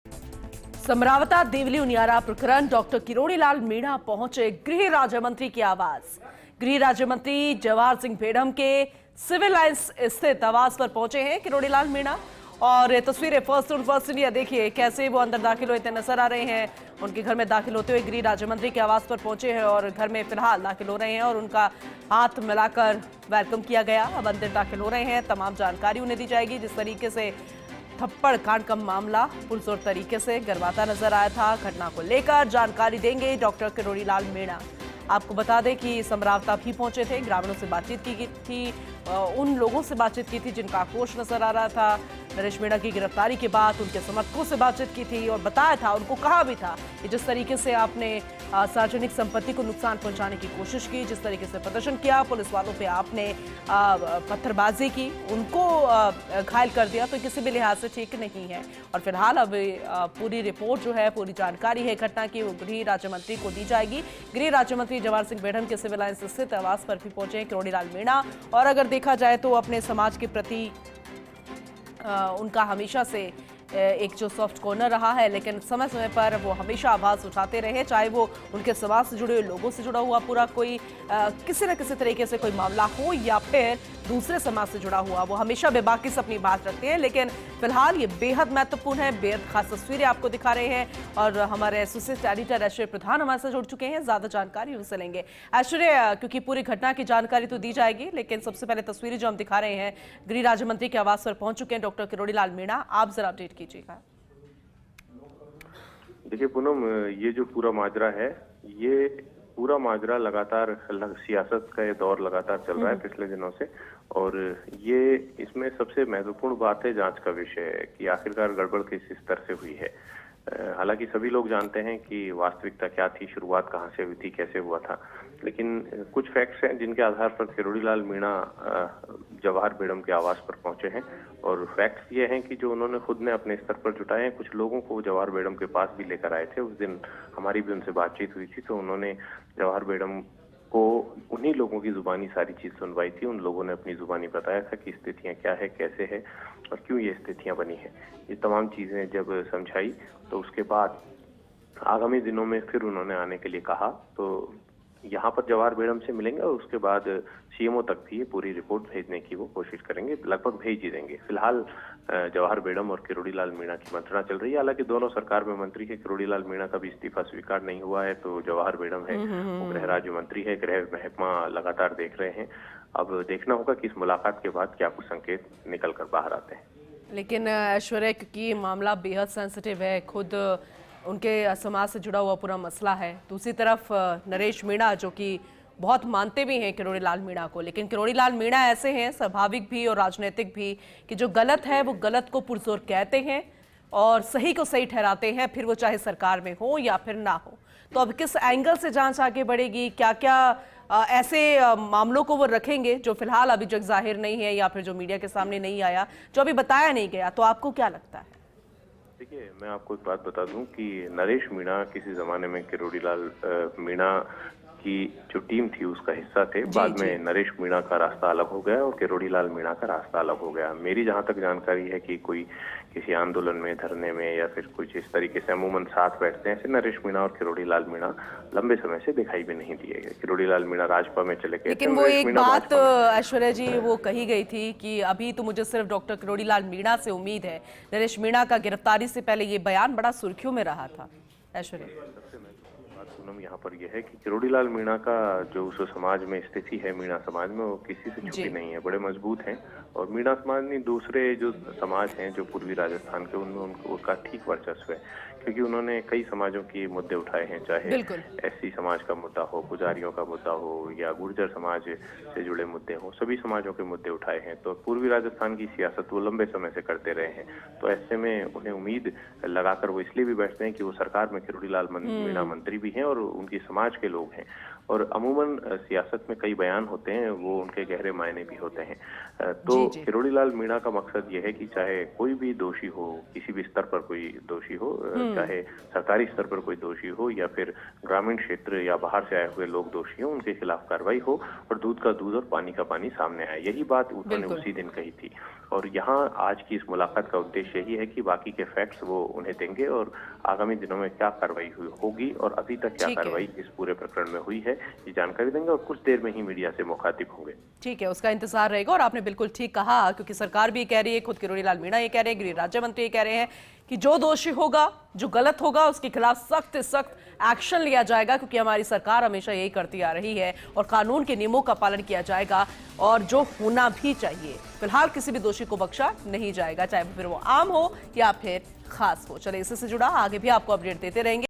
समरावता देवली उनियारा प्रकरण डॉक्टर किरोड़ीलाल मीणा पहुंचे गृह राज्य मंत्री की आवास। गृह राज्य मंत्री जवाहर सिंह भेड़म के सिविल लाइंस स्थित आवास पर पहुंचे हैं किरोड़ीलाल मीणा। और तस्वीरें फर्स्ट इंडिया देखिए कैसे वो अंदर दाखिल होते नजर आ रहे हैं। उनके घर में दाखिल होते हुए गृह राज्य मंत्री के आवास पर पहुंचे हैं और घर में फिलहाल दाखिल हो रहे हैं और उनका हाथ मिलाकर वेलकम किया गया। अब अंदर दाखिल हो रहे हैं, तमाम जानकारी उन्हें दी जाएगी। जिस तरीके से थप्पड़ कांड का मामला पुरजोर तरीके से गरमाता नजर आया था, घटना को लेकर जानकारी देंगे डॉक्टर किरोड़ीलाल मीणा। आपको बता दें कि समरावता भी पहुंचे थे, ग्रामीणों से बातचीत की थी, उन लोगों से बातचीत की थी जिनका आक्रोश नजर आ रहा था। नरेश मीणा की गिरफ्तारी के बाद उनके समर्थकों से बातचीत की थी और बताया था, उनको कहा भी था कि जिस तरीके से आपने सार्वजनिक संपत्ति को नुकसान पहुंचाने की कोशिश की, जिस तरीके से प्रदर्शन किया, पुलिस वालों पे आपने पत्थरबाजी की, उनको घायल कर दिया, तो किसी भी लिहाज से ठीक नहीं है। और फिलहाल अब पूरी रिपोर्ट जो है, पूरी जानकारी है घटना की, वो गृह राज्य मंत्री को दी जाएगी। गृह राज्य मंत्री जवाहर सिंह भेड़म के सिविल लाइंस स्थित आवास पर भी पहुंचे किरोड़ीलाल मीणा। और अगर देखा जाए तो अपने समाज के प्रति उनका हमेशा से एक जो सॉफ्ट कॉर्नर रहा है, लेकिन समय समय पर वो हमेशा आवाज उठाते रहे, चाहे वो उनके समाज से जुड़े हुए लोगों से जुड़ा हुआ पूरा कोई किसी न किसी तरीके से कोई मामला हो या फिर दूसरे समाज से जुड़ा हुआ, वो हमेशा बेबाकी से अपनी बात रखते हैं। लेकिन फिलहाल ये बेहद महत्वपूर्ण है, बेहद खास तस्वीरें आपको दिखा रहे हैं और हमारे एसोसिएट एडिटर ऐश्वर्य प्रधान हमारे साथ जुड़ चुके हैं, ज्यादा जानकारी उनसे लेंगे। ऐश्वर्य, क्योंकि पूरी घटना की जानकारी तो दी जाएगी, लेकिन सबसे पहले तस्वीरें जो हम दिखा रहे हैं, गृह राज्य मंत्री के आवास पर पहुंच चुके हैं डॉक्टर किरोड़ीलाल मीणा, आप जरा अपडेट कीजिएगा। देखिए पूनम, ये जो पूरा माजरा है, ये पूरा माजरा लगातार सियासत का ये दौर लगातार चल रहा है पिछले दिनों से। और ये इसमें सबसे महत्वपूर्ण बात है, जांच का विषय है कि आखिरकार गड़बड़ किस स्तर से हुई है। हालांकि सभी लोग जानते हैं कि वास्तविकता क्या थी, शुरुआत कहां से हुई थी, कैसे हुआ था, लेकिन कुछ फैक्ट्स हैं जिनके आधार पर किरोड़ीलाल मीणा जवाहर भेड़म के आवास पर पहुंचे हैं। और फैक्ट्स ये हैं कि जो उन्होंने खुद ने अपने स्तर पर जुटाए हैं, कुछ लोगों को जवाहर भेड़म के पास भी लेकर आए थे। उस दिन हमारी भी उनसे बातचीत हुई थी, तो उन्होंने जवाहर भेड़म को उन्हीं लोगों की जुबानी सारी चीज सुनवाई थी। उन लोगों ने अपनी जुबानी बताया था कि स्थितियां क्या है, कैसे है और क्यों ये स्थितियां बनी है। ये तमाम चीजें जब समझाई तो उसके बाद आगामी दिनों में फिर उन्होंने आने के लिए कहा। तो यहाँ पर जवाहर भेड़म से मिलेंगे और उसके बाद सीएमओ तक भी ये पूरी रिपोर्ट भेजने की वो कोशिश करेंगे, लगभग भेज ही देंगे। फिलहाल जवाहर भेड़म और किरोड़ीलाल मीणा की मंत्रणा चल रही है। हालांकि दोनों सरकार में मंत्री है, किरोड़ीलाल मीणा का भी इस्तीफा स्वीकार नहीं हुआ है, तो जवाहर भेड़म है वो गृह राज्य मंत्री है, गृह महकमा लगातार देख रहे हैं। अब देखना होगा कि इस मुलाकात के बाद क्या कुछ संकेत निकल कर बाहर आते हैं। लेकिन ऐश्वर्य, क्योंकि मामला बेहद सेंसिटिव है, खुद उनके समाज से जुड़ा हुआ पूरा मसला है, दूसरी तरफ नरेश मीणा जो कि बहुत मानते भी हैं किरोड़ीलाल मीणा को, लेकिन किरोड़ीलाल मीणा ऐसे हैं, स्वाभाविक भी और राजनीतिक भी, कि जो गलत है वो गलत को पुरजोर कहते हैं और सही को सही ठहराते हैं, फिर वो चाहे सरकार में हो या फिर ना हो। तो अब किस एंगल से जांच आगे बढ़ेगी, क्या क्या ऐसे मामलों को वो रखेंगे जो फिलहाल अभी जो जाहिर नहीं है या फिर जो मीडिया के सामने नहीं आया, जो अभी बताया नहीं गया, तो आपको क्या लगता है? देखिए, मैं आपको एक बात बता दूं कि नरेश मीणा किसी जमाने में किरोड़ीलाल मीणा की जो टीम थी उसका हिस्सा थे। बाद में नरेश मीणा का रास्ता अलग हो गया और किरोड़ीलाल मीणा का रास्ता अलग हो गया। मेरी जहां तक जानकारी है कि कोई किसी आंदोलन में, धरने में या फिर कुछ इस तरीके से अमूमन साथ बैठते हैं, ऐसे नरेश मीणा और किरोड़ीलाल मीणा लंबे समय से दिखाई भी नहीं दिए गए। किरोड़ीलाल मीणा राजपा में चले गए, लेकिन वो एक बात ऐश्वर्या जी वो कही गई थी कि अभी तो मुझे सिर्फ डॉक्टर किरोड़ीलाल मीणा से उम्मीद है। नरेश मीणा का गिरफ्तारी से पहले ये बयान बड़ा सुर्खियों में रहा था। ऐश्वर्या, पूनम, यहाँ पर यह है कि किरोड़ीलाल मीणा का जो उस समाज में स्थिति है, मीणा समाज में, वो किसी से छुपी नहीं है, बड़े मजबूत हैं। और मीणा समाज नहीं, दूसरे जो समाज हैं जो पूर्वी राजस्थान के, उनमें उनका ठीक वर्चस्व है, क्योंकि उन्होंने कई समाजों के मुद्दे उठाए हैं, चाहे एससी समाज का मुद्दा हो, पुजारियों का मुद्दा हो या गुर्जर समाज से जुड़े मुद्दे हो, सभी समाजों के मुद्दे उठाए हैं। तो पूर्वी राजस्थान की सियासत वो लंबे समय से करते रहे हैं। तो ऐसे में उन्हें उम्मीद लगाकर वो इसलिए भी बैठते हैं कि वो सरकार में किरोड़ीलाल मीणा मंत्री भी भी हैं और उनकी समाज के लोग हैं। और अमूमन सियासत में कई बयान होते हैं, वो उनके गहरे मायने भी होते हैं। तो जी, जी। किरोड़ी लाल मीणा का मकसद ये है कि चाहे कोई भी दोषी हो, किसी भी स्तर पर कोई दोषी हो, चाहे सरकारी स्तर पर कोई दोषी हो या फिर ग्रामीण क्षेत्र या बाहर से आए हुए लोग दोषी हो, उनके खिलाफ कार्रवाई हो और दूध का दूध और पानी का पानी सामने आए। यही बात उन्होंने बिल्कुल। उसी दिन कही थी। और यहाँ आज की इस मुलाकात का उद्देश्य यही है कि बाकी के फैक्ट्स वो उन्हें देंगे और आगामी दिनों में क्या कार्रवाई होगी और अभी तक क्या ठीक है। कार्रवाई इस पूरे प्रकरण में हुई है, ये जानकारी देंगे और कुछ देर में ही मीडिया से मुखातिब होंगे। ठीक है, उसका इंतजार रहेगा। और आपने बिल्कुल ठीक कहा, क्योंकि सरकार भी कह रही है, खुद किरोड़ी लाल मीणा ये कह रहे हैं, गृह राज्य मंत्री ये कह रहे हैं कि जो दोषी होगा, जो गलत होगा, उसके खिलाफ सख्त से सख्त एक्शन लिया जाएगा, क्योंकि हमारी सरकार हमेशा यही करती आ रही है और कानून के नियमों का पालन किया जाएगा और जो होना भी चाहिए। फिलहाल किसी भी दोषी को बख्शा नहीं जाएगा, चाहे फिर वो आम हो या फिर खास हो। चलिए, इससे जुड़ा आगे भी आपको अपडेट देते रहेंगे।